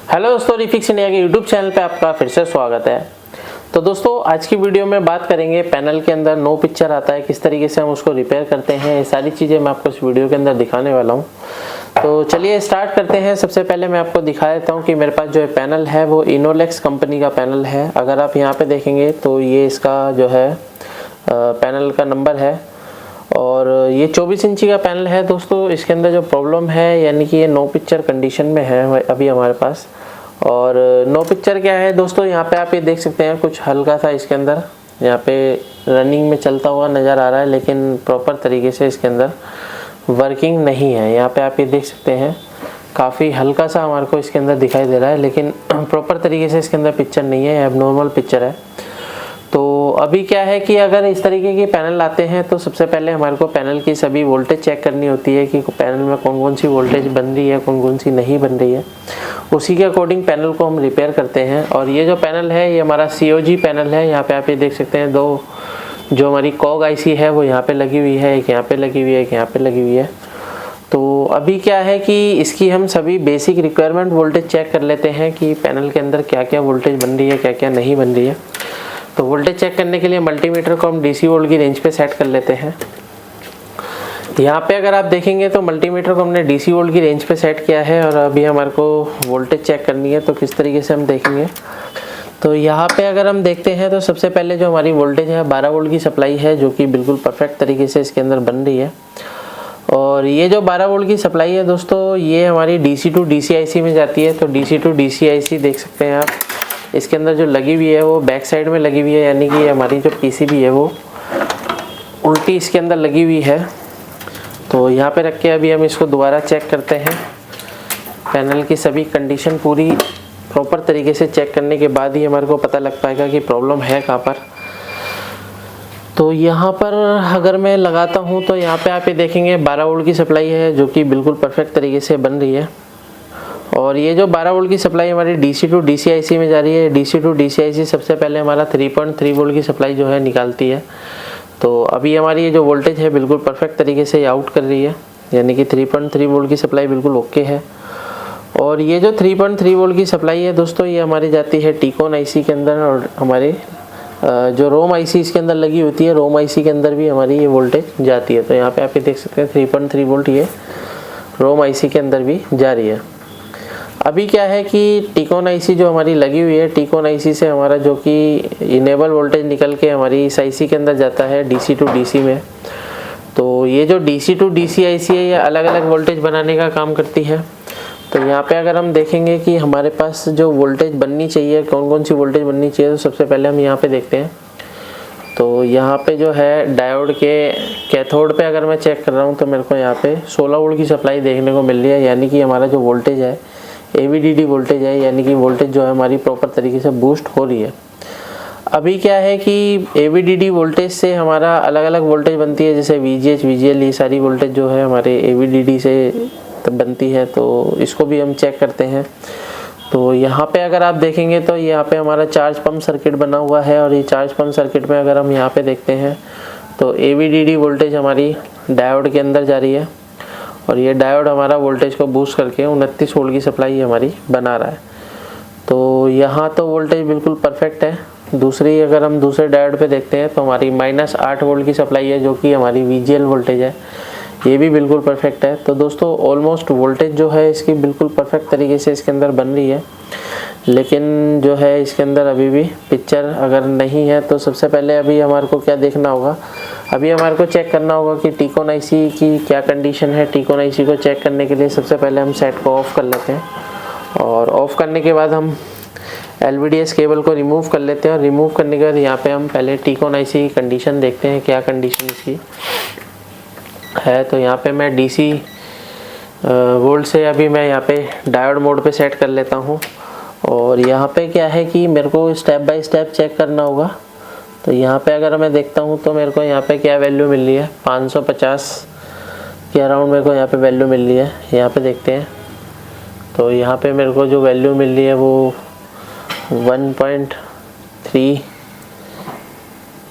Hello दोस्तों, refix India के YouTube channel पे आपका फिर से स्वागत है। तो दोस्तों आज की वीडियो में बात करेंगे पैनल के अंदर नो पिक्चर आता है, किस तरीके से हम उसको रिपेयर करते हैं। ये सारी चीज़ें मैं आपको इस वीडियो के अंदर दिखाने वाला हूँ। तो चलिए स्टार्ट करते हैं। सबसे पहले मैं आपको दिखा देता हूँ कि मेरे पास जो है पैनल है वो इनोलेक्स कंपनी का पैनल है। अगर आप यहाँ पे देखेंगे तो ये इसका जो है पैनल का नंबर है और ये 24 इंची का पैनल है। दोस्तों इसके अंदर जो प्रॉब्लम है यानी कि ये नो पिक्चर कंडीशन में है अभी हमारे पास। और नो पिक्चर क्या है दोस्तों, यहाँ पे आप ये देख सकते हैं कुछ हल्का सा इसके अंदर यहाँ पे रनिंग में चलता हुआ नज़र आ रहा है, लेकिन प्रॉपर तरीके से इसके अंदर वर्किंग नहीं है। यहाँ पे आप ये देख सकते हैं काफ़ी हल्का सा हमारे को इसके अंदर दिखाई दे रहा है, लेकिन प्रॉपर तरीके से इसके अंदर पिक्चर नहीं है, एबनॉर्मल पिक्चर है। तो अभी क्या है कि अगर इस तरीके के पैनल आते हैं तो सबसे पहले हमारे को पैनल की सभी वोल्टेज चेक करनी होती है कि पैनल में कौन कौन सी वोल्टेज बन रही है, कौन कौन सी नहीं बन रही है। उसी के अकॉर्डिंग पैनल को हम रिपेयर करते हैं। और ये जो पैनल है ये हमारा COG पैनल है। यहाँ पे आप ये देख सकते हैं दो जो हमारी कॉग IC है वो यहाँ पे लगी हुई है, एक यहाँ पे लगी हुई है, एक यहाँ पे लगी हुई है। तो अभी क्या है कि इसकी हम सभी बेसिक रिक्वायरमेंट वोल्टेज चेक कर लेते हैं कि पैनल के अंदर क्या क्या वोल्टेज बन रही है, क्या क्या नहीं बन रही है। तो वोल्टेज चेक करने के लिए मल्टीमीटर को हम DC वोल्ट की रेंज पे सेट कर लेते हैं। यहाँ पे अगर आप देखेंगे तो मल्टीमीटर को हमने DC वोल्ट की रेंज पे सेट किया है और अभी हमारे को वोल्टेज चेक करनी है। तो किस तरीके से हम देखेंगे तो यहाँ पे अगर हम देखते हैं तो सबसे पहले जो हमारी वोल्टेज है 12 वोल्ट की सप्लाई है, जो कि बिल्कुल परफेक्ट तरीके से इसके अंदर बन रही है। और ये जो 12 वोल्ट की सप्लाई है दोस्तों ये हमारी DC टू DC IC में जाती है। तो DC टू DC IC देख सकते हैं आप, इसके अंदर जो लगी हुई है वो बैक साइड में लगी हुई है, यानी कि हमारी जो PCB है वो उल्टी इसके अंदर लगी हुई है। तो यहाँ पे रख के अभी हम इसको दोबारा चेक करते हैं। पैनल की सभी कंडीशन पूरी प्रॉपर तरीके से चेक करने के बाद ही हमारे को पता लग पाएगा कि प्रॉब्लम है कहाँ पर। तो यहाँ पर अगर मैं लगाता हूँ तो यहाँ पे आप ये देखेंगे 12 वोल्ट की सप्लाई है जो कि बिल्कुल परफेक्ट तरीके से बन रही है। और ये जो 12 वोल्ट की सप्लाई हमारी DC टू DC IC में जा रही है। DC टू DC IC सबसे पहले हमारा 3.3 वोल्ट की सप्लाई जो है निकालती है। तो अभी हमारी ये जो वोल्टेज है बिल्कुल परफेक्ट तरीके से आउट कर रही है, यानी कि 3.3 वोल्ट की सप्लाई बिल्कुल ओके है। और ये जो 3.3 वोल्ट की सप्लाई है दोस्तों ये हमारी जाती है टीकॉन IC के अंदर, और हमारे जो रोम IC इसके अंदर लगी होती है रोम IC के अंदर भी हमारी ये वोल्टेज जाती है। तो यहाँ पे आप ये देख सकते हैं 3.3 वोल्ट ये रोम IC के अंदर भी जा रही है। अभी क्या है कि टीकॉन IC जो हमारी लगी हुई है, टीकॉन IC से हमारा जो कि इनेबल वोल्टेज निकल के हमारी इस IC के अंदर जाता है DC टू DC में। तो ये जो DC टू DC IC है ये अलग अलग वोल्टेज बनाने का काम करती है। तो यहाँ पे अगर हम देखेंगे कि हमारे पास जो वोल्टेज बननी चाहिए, कौन कौन सी वोल्टेज बननी चाहिए, तो सबसे पहले हम यहाँ पे देखते हैं। तो यहाँ पे जो है डायोड के कैथोड पे अगर मैं चेक कर रहा हूँ तो मेरे को यहाँ पे 16 वोल्ट की सप्लाई देखने को मिल रही है, यानी कि हमारा जो वोल्टेज है AVDD वोल्टेज है, यानी कि वोल्टेज जो है हमारी प्रॉपर तरीके से बूस्ट हो रही है। अभी क्या है कि AVDD वोल्टेज से हमारा अलग अलग वोल्टेज बनती है, जैसे VGH VGL ये सारी वोल्टेज जो है हमारे AVDD से बनती है। तो इसको भी हम चेक करते हैं। तो यहाँ पे अगर आप देखेंगे तो यहाँ पे हमारा चार्ज पंप सर्किट बना हुआ है, और ये चार्ज पंप सर्किट में अगर हम यहाँ पे देखते हैं तो AVDD वोल्टेज हमारी डायोड के अंदर जा रही है, और ये डायोड हमारा वोल्टेज को बूस्ट करके 29 वोल्ट की सप्लाई हमारी बना रहा है। तो यहाँ तो वोल्टेज बिल्कुल परफेक्ट है। दूसरी अगर हम दूसरे डायोड पे देखते हैं तो हमारी -8 वोल्ट की सप्लाई है, जो कि हमारी VGL वोल्टेज है, ये भी बिल्कुल परफेक्ट है। तो दोस्तों ऑलमोस्ट वोल्टेज जो है इसकी बिल्कुल परफेक्ट तरीके से इसके अंदर बन रही है, लेकिन जो है इसके अंदर अभी भी पिक्चर अगर नहीं है तो सबसे पहले अभी हमारे को क्या देखना होगा, अभी हमारे को चेक करना होगा कि टीकॉन IC की क्या कंडीशन है। टीकॉन IC को चेक करने के लिए सबसे पहले हम सेट को ऑफ कर लेते हैं, और ऑफ करने के बाद हम LVDS केबल को रिमूव कर लेते हैं। और रिमूव करने के बाद यहाँ पे हम पहले टीकॉन IC की कंडीशन देखते हैं, क्या कंडीशन इसकी है। तो यहाँ पे मैं DC वोल्ट से अभी मैं यहाँ पे डायोड मोड पे सेट कर लेता हूँ। और यहाँ पे क्या है कि मेरे को स्टेप बाय स्टेप चेक करना होगा। तो यहाँ पे अगर मैं देखता हूँ तो मेरे को यहाँ पे क्या वैल्यू मिल रही है, 550 के अराउंड मेरे को यहाँ पे वैल्यू मिल रही है। यहाँ पे देखते हैं तो यहाँ पे मेरे को जो वैल्यू मिल रही है वो 1.3,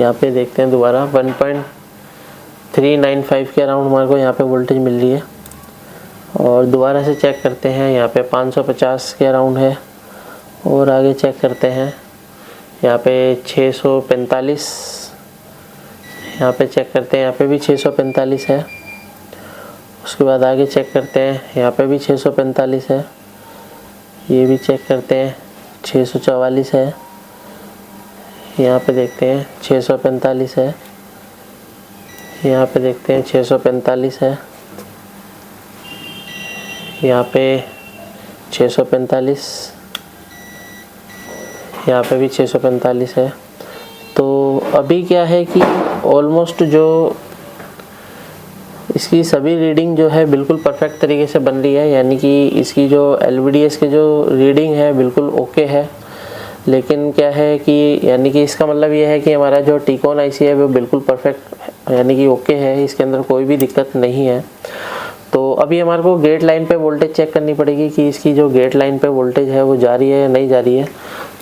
यहाँ पे देखते हैं दोबारा 1.395 के अराउंड हमारे को यहाँ पे वोल्टेज मिल रही है। और दोबारा से चेक करते हैं, यहाँ पे 550 के अराउंड है। और आगे चेक करते हैं, यहाँ पे 645, यहाँ पे चेक करते हैं, यहाँ पे भी 645 है। उसके बाद आगे चेक करते हैं, यहाँ पे भी 645 है। ये भी चेक करते हैं, 644 है। यहाँ पे देखते हैं 645 है। यहाँ पे देखते हैं 645 है। यहाँ पे 645, यहाँ पे भी 645 है। तो अभी क्या है कि ऑलमोस्ट जो इसकी सभी रीडिंग जो है बिल्कुल परफेक्ट तरीके से बन रही है, यानी कि इसकी जो LVDS की जो रीडिंग है बिल्कुल ओके है। लेकिन क्या है कि यानी कि इसका मतलब ये है कि हमारा जो टीकॉन IC है वो बिल्कुल परफेक्ट यानी कि ओके है, इसके अंदर कोई भी दिक्कत नहीं है। तो अभी हमारे को गेट लाइन पे वोल्टेज चेक करनी पड़ेगी कि इसकी जो गेट लाइन पे वोल्टेज है वो जा रही है या नहीं जा रही है।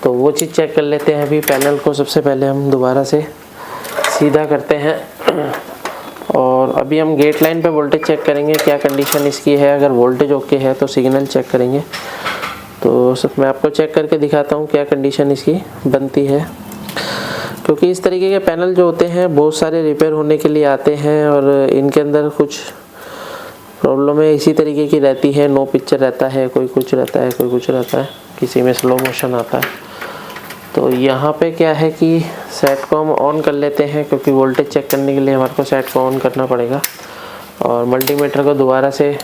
तो वो चीज़ चेक कर लेते हैं। अभी पैनल को सबसे पहले हम दोबारा से सीधा करते हैं और अभी हम गेट लाइन पे वोल्टेज चेक करेंगे क्या कंडीशन इसकी है। अगर वोल्टेज ओके है तो सिग्नल चेक करेंगे। तो सब मैं आपको चेक करके दिखाता हूँ क्या कंडीशन इसकी बनती है, क्योंकि इस तरीके के पैनल जो होते हैं बहुत सारे रिपेयर होने के लिए आते हैं और इनके अंदर कुछ प्रॉब्लम है इसी तरीके की रहती है। नो पिक्चर रहता है, कोई कुछ रहता है, कोई कुछ रहता है, किसी में स्लो मोशन आता है। तो यहाँ पे क्या है कि सेट को हम ऑन कर लेते हैं, क्योंकि वोल्टेज चेक करने के लिए हमारे को सेट को ऑन करना पड़ेगा। और मल्टीमीटर को दोबारा से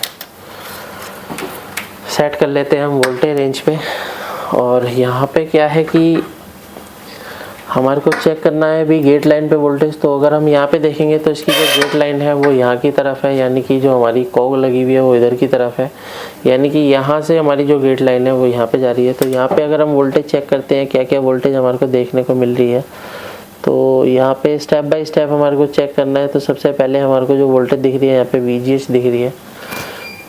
सेट कर लेते हैं हम वोल्टेज रेंज पे। और यहाँ पे क्या है कि हमारे को चेक करना है अभी गेट लाइन पे वोल्टेज। तो अगर हम यहाँ पे देखेंगे तो इसकी जो गेट लाइन है वो यहाँ की तरफ है, यानी कि जो हमारी कॉग लगी हुई है वो इधर की तरफ है, यानी कि यहाँ से हमारी जो गेट लाइन है वो यहाँ पे जा रही है। तो यहाँ पे अगर हम वोल्टेज चेक करते हैं क्या क्या वोल्टेज हमारे को देखने को मिल रही है, तो यहाँ पे स्टेप बाय स्टेप हमारे को चेक करना है। तो सबसे पहले हमारे को जो वोल्टेज दिख रही है यहाँ पे VGH दिख रही है।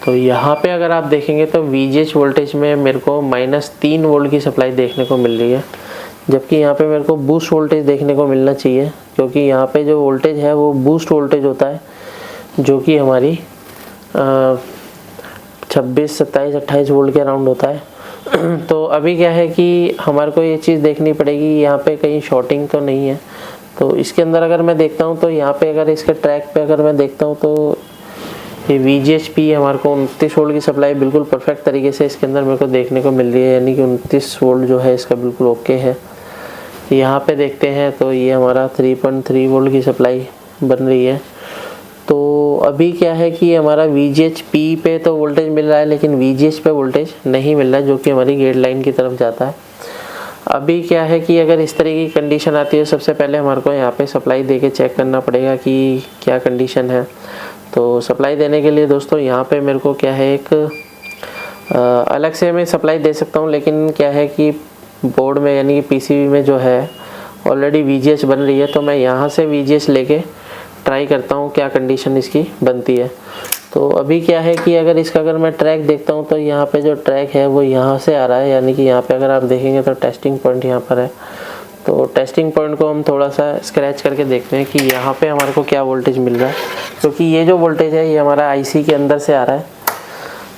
तो यहाँ पे अगर आप देखेंगे तो VGH वोल्टेज में मेरे को -3 वोल्ट की सप्लाई देखने को मिल रही है, जबकि यहाँ पे मेरे को बूस्ट वोल्टेज देखने को मिलना चाहिए, क्योंकि यहाँ पे जो वोल्टेज है वो बूस्ट वोल्टेज होता है, जो कि हमारी 26, 27, 28 वोल्ट के अराउंड होता है। तो अभी क्या है कि हमारे को ये चीज़ देखनी पड़ेगी यहाँ पे कहीं शॉर्टिंग तो नहीं है। तो इसके अंदर अगर मैं देखता हूँ तो यहाँ पे अगर इसके ट्रैक पे अगर मैं देखता हूँ तो ये VGH-P हमारे को 29 वोल्ट की सप्लाई बिल्कुल परफेक्ट तरीके से इसके अंदर मेरे को देखने को मिल रही है, यानी कि 29 वोल्ट जो है इसका बिल्कुल ओके है। यहाँ पे देखते हैं तो ये हमारा 3.3 वोल्ट की सप्लाई बन रही है। तो अभी क्या है कि हमारा VGH-P पे तो वोल्टेज मिल रहा है, लेकिन VGH पे वोल्टेज नहीं मिल रहा है, जो कि हमारी गेट लाइन की तरफ जाता है। अभी क्या है कि अगर इस तरह की कंडीशन आती है, सबसे पहले हमारे को यहाँ पे सप्लाई दे के चेक करना पड़ेगा कि क्या कंडीशन है। तो सप्लाई देने के लिए दोस्तों यहाँ पे मेरे को क्या है एक अलग से मैं सप्लाई दे सकता हूँ, लेकिन क्या है कि बोर्ड में यानी कि PCB में जो है ऑलरेडी VGH बन रही है। तो मैं यहाँ से VGH लेके ट्राई करता हूँ क्या कंडीशन इसकी बनती है। तो अभी क्या है कि अगर मैं ट्रैक देखता हूँ तो यहाँ पे जो ट्रैक है वो यहाँ से आ रहा है, यानी कि यहाँ पे अगर आप देखेंगे तो टेस्टिंग पॉइंट यहाँ पर है। तो टेस्टिंग पॉइंट को हम थोड़ा सा स्क्रैच करके देखते हैं कि यहाँ पे हमारे को क्या वोल्टेज मिल रहा है, क्योंकि ये जो वोल्टेज है ये हमारा IC के अंदर से आ रहा है।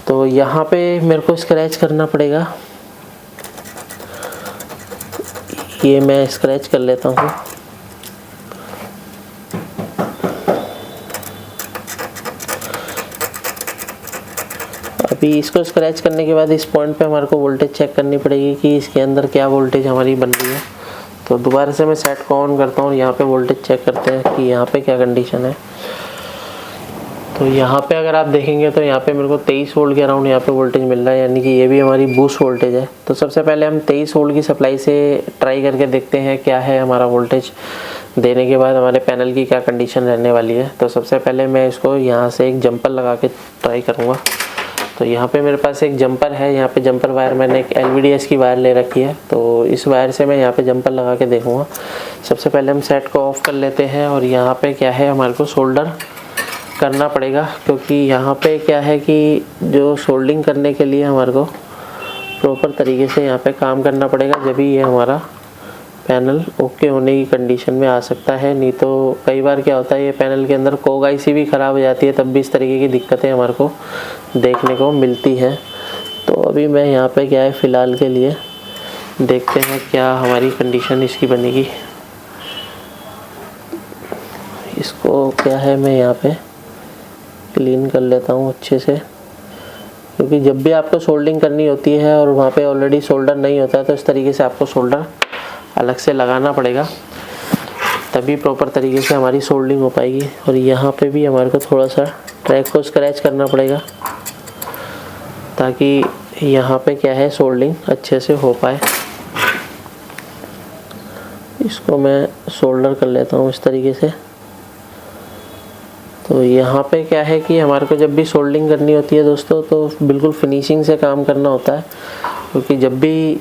तो यहाँ पे मेरे को स्क्रैच करना पड़ेगा, ये मैं स्क्रैच कर लेता हूँ। अभी इसको स्क्रैच करने के बाद इस पॉइंट पे हमारे को वोल्टेज चेक करनी पड़ेगी कि इसके अंदर क्या वोल्टेज हमारी बन रही है। तो दोबारा से मैं सेट को ऑन करता हूँ, यहाँ पे वोल्टेज चेक करते हैं कि यहाँ पे क्या कंडीशन है। तो यहाँ पे अगर आप देखेंगे तो यहाँ पे मेरे को 23 वोल्ट के अराउंड यहाँ पे वोल्टेज मिल रहा है, यानी कि ये भी हमारी बूस्ट वोल्टेज है। तो सबसे पहले हम 23 वोल्ट की सप्लाई से ट्राई करके देखते हैं क्या है हमारा वोल्टेज देने के बाद हमारे पैनल की क्या कंडीशन रहने वाली है। तो सबसे पहले मैं इसको यहाँ से एक जंपर लगा के ट्राई करूँगा। तो यहाँ पे मेरे पास एक जंपर है, यहाँ पे जंपर वायर मैंने एक LVDS की वायर ले रखी है। तो इस वायर से मैं यहाँ पे जंपर लगा के देखूँगा। सबसे पहले हम सेट को ऑफ कर लेते हैं और यहाँ पे क्या है हमारे को सोल्डर करना पड़ेगा, क्योंकि यहाँ पे क्या है कि जो सोल्डिंग करने के लिए हमारे को प्रॉपर तरीके से यहाँ पे काम करना पड़ेगा, जब ही ये हमारा पैनल ओके होने की कंडीशन में आ सकता है। नहीं तो कई बार क्या होता है, ये पैनल के अंदर कोग आईसी भी ख़राब हो जाती है, तब भी इस तरीके की दिक्कतें हमारे को देखने को मिलती है। तो अभी मैं यहाँ पे क्या है, फ़िलहाल के लिए देखते हैं क्या हमारी कंडीशन इसकी बनेगी। इसको क्या है, मैं यहाँ पे क्लीन कर लेता हूँ अच्छे से, क्योंकि जब भी आपको सोल्डिंग करनी होती है और वहाँ पे ऑलरेडी सोल्डर नहीं होता है तो इस तरीके से आपको सोल्डर अलग से लगाना पड़ेगा, तभी प्रॉपर तरीके से हमारी सोल्डिंग हो पाएगी। और यहाँ पे भी हमारे को थोड़ा सा ट्रैक को स्क्रैच करना पड़ेगा ताकि यहाँ पे क्या है, सोल्डिंग अच्छे से हो पाए। इसको मैं सोल्डर कर लेता हूँ इस तरीके से। तो यहाँ पे क्या है कि हमारे को जब भी सोल्डिंग करनी होती है दोस्तों, तो बिल्कुल फिनिशिंग से काम करना होता है, क्योंकि जब भी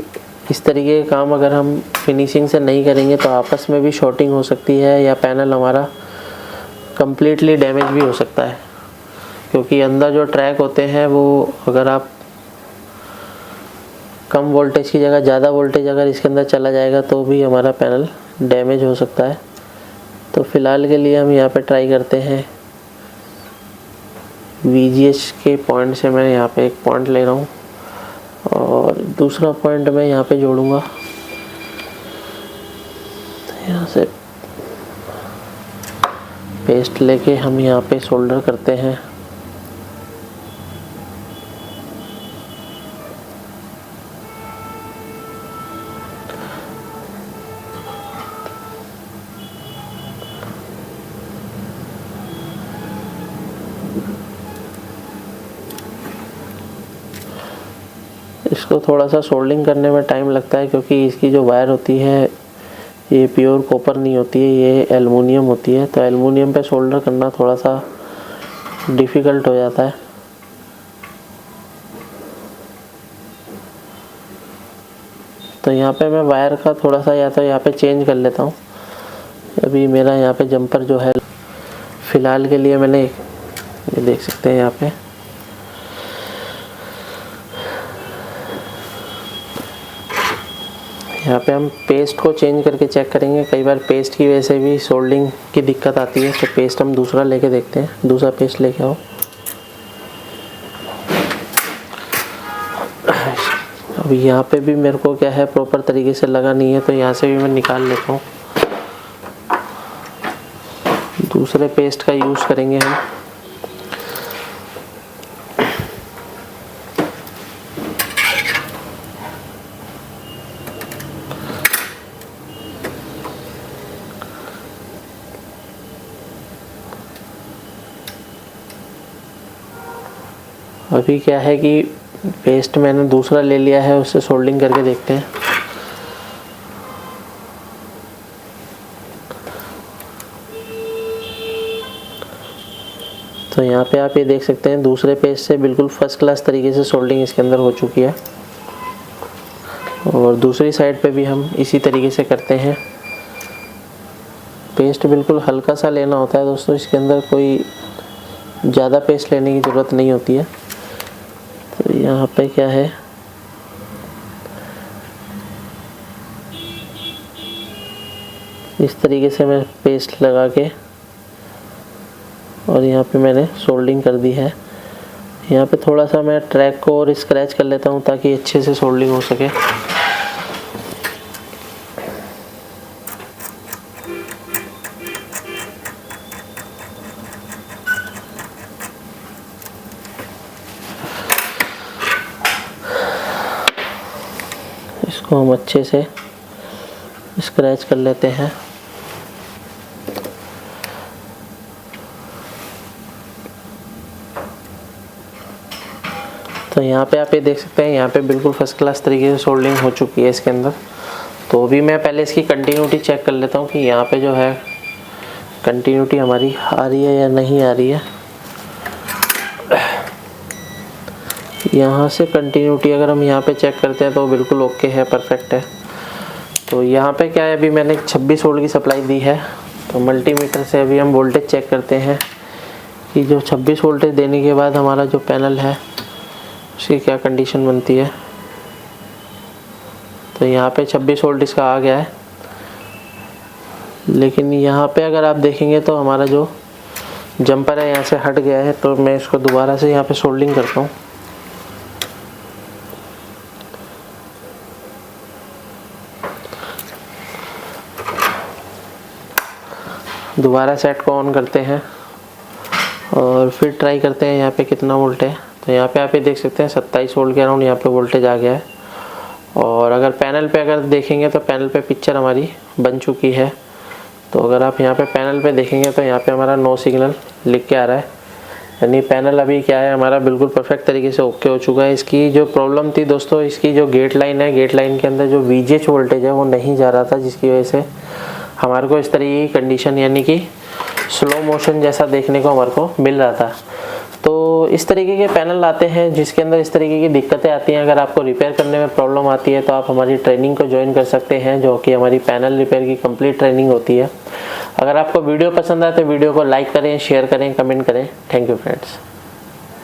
इस तरीके के काम अगर हम फिनिशिंग से नहीं करेंगे तो आपस में भी शॉर्टिंग हो सकती है या पैनल हमारा कम्प्लीटली डैमेज भी हो सकता है। क्योंकि अंदर जो ट्रैक होते हैं वो अगर आप कम वोल्टेज की जगह ज़्यादा वोल्टेज अगर इसके अंदर चला जाएगा तो भी हमारा पैनल डैमेज हो सकता है। तो फ़िलहाल के लिए हम यहाँ पे ट्राई करते हैं VGH के पॉइंट से। मैं यहाँ पे एक पॉइंट ले रहा हूँ और दूसरा पॉइंट मैं यहाँ पे जोड़ूंगा। यहाँ से पेस्ट लेके हम यहाँ पे सोल्डर करते हैं। इसको थोड़ा सा सोल्डिंग करने में टाइम लगता है, क्योंकि इसकी जो वायर होती है ये प्योर कॉपर नहीं होती है, ये एल्युमिनियम होती है। तो एल्युमिनियम पे सोल्डर करना थोड़ा सा डिफ़िकल्ट हो जाता है। तो यहाँ पे मैं वायर का थोड़ा सा या तो यहाँ पे चेंज कर लेता हूँ। अभी मेरा यहाँ पे जंपर जो है फ़िलहाल के लिए मैंने, ये देख सकते हैं यहाँ पे हम पेस्ट को चेंज करके चेक करेंगे। कई बार पेस्ट की वजह से भी सोल्डिंग की दिक्कत आती है। तो पेस्ट हम दूसरा लेके देखते हैं। दूसरा पेस्ट लेके आओ। अभी यहाँ पे भी मेरे को क्या है, प्रॉपर तरीके से लगा नहीं है, तो यहाँ से भी मैं निकाल लेता हूँ। दूसरे पेस्ट का यूज़ करेंगे हम। अभी क्या है कि पेस्ट मैंने दूसरा ले लिया है, उससे सोल्डिंग करके देखते हैं। तो यहाँ पे आप ये देख सकते हैं दूसरे पेस्ट से बिल्कुल फर्स्ट क्लास तरीके से सोल्डिंग इसके अंदर हो चुकी है। और दूसरी साइड पे भी हम इसी तरीके से करते हैं। पेस्ट बिल्कुल हल्का सा लेना होता है दोस्तों, इसके अंदर कोई ज़्यादा पेस्ट लेने की ज़रूरत नहीं होती है। तो यहाँ पे क्या है, इस तरीके से मैं पेस्ट लगा के और यहाँ पे मैंने सोल्डिंग कर दी है। यहाँ पे थोड़ा सा मैं ट्रैक को और स्क्रैच कर लेता हूँ ताकि अच्छे से सोल्डिंग हो सके। इसको हम अच्छे से स्क्रैच कर लेते हैं। तो यहाँ पे आप ये देख सकते हैं, यहाँ पे बिल्कुल फर्स्ट क्लास तरीके से सोल्डिंग हो चुकी है इसके अंदर। तो अभी मैं पहले इसकी कंटिन्यूटी चेक कर लेता हूँ कि यहाँ पे जो है कंटिन्यूटी हमारी आ रही है या नहीं आ रही है। यहाँ से कंटिन्यूटी अगर हम यहाँ पे चेक करते हैं तो बिल्कुल ओके है, परफेक्ट है। तो यहाँ पे क्या है, अभी मैंने 26 वोल्ट की सप्लाई दी है। तो मल्टीमीटर से अभी हम वोल्टेज चेक करते हैं कि जो 26 वोल्टेज देने के बाद हमारा जो पैनल है उसकी क्या कंडीशन बनती है। तो यहाँ पे 26 वोल्ट इसका आ गया है। लेकिन यहाँ पे अगर आप देखेंगे तो हमारा जो जंपर है यहाँ से हट गया है, तो मैं इसको दोबारा से यहाँ पे सोल्डिंग करता हूँ। दोबारा सेट को ऑन करते हैं और फिर ट्राई करते हैं यहाँ पे कितना वोल्ट है। तो यहाँ पे आप ये देख सकते हैं 27 वोल्ट के अराउंड यहाँ पे वोल्टेज आ गया है। और अगर पैनल पे अगर देखेंगे तो पैनल पे पिक्चर हमारी बन चुकी है। तो अगर आप यहाँ पे पैनल पे देखेंगे तो यहाँ पे हमारा नो सिग्नल लिख के आ रहा है, यानी पैनल अभी क्या है हमारा बिल्कुल परफेक्ट तरीके से ओके हो चुका है। इसकी जो प्रॉब्लम थी दोस्तों, इसकी जो गेट लाइन है, गेट लाइन के अंदर जो VGH वोल्टेज है वो नहीं जा रहा था, जिसकी वजह से हमारे को इस तरीके की कंडीशन यानी कि स्लो मोशन जैसा देखने को हमारे को मिल रहा था। तो इस तरीके के पैनल आते हैं जिसके अंदर इस तरीके की दिक्कतें आती हैं। अगर आपको रिपेयर करने में प्रॉब्लम आती है तो आप हमारी ट्रेनिंग को ज्वाइन कर सकते हैं, जो कि हमारी पैनल रिपेयर की कंप्लीट ट्रेनिंग होती है। अगर आपको वीडियो पसंद आए तो वीडियो को लाइक करें, शेयर करें, कमेंट करें। Thank you friends.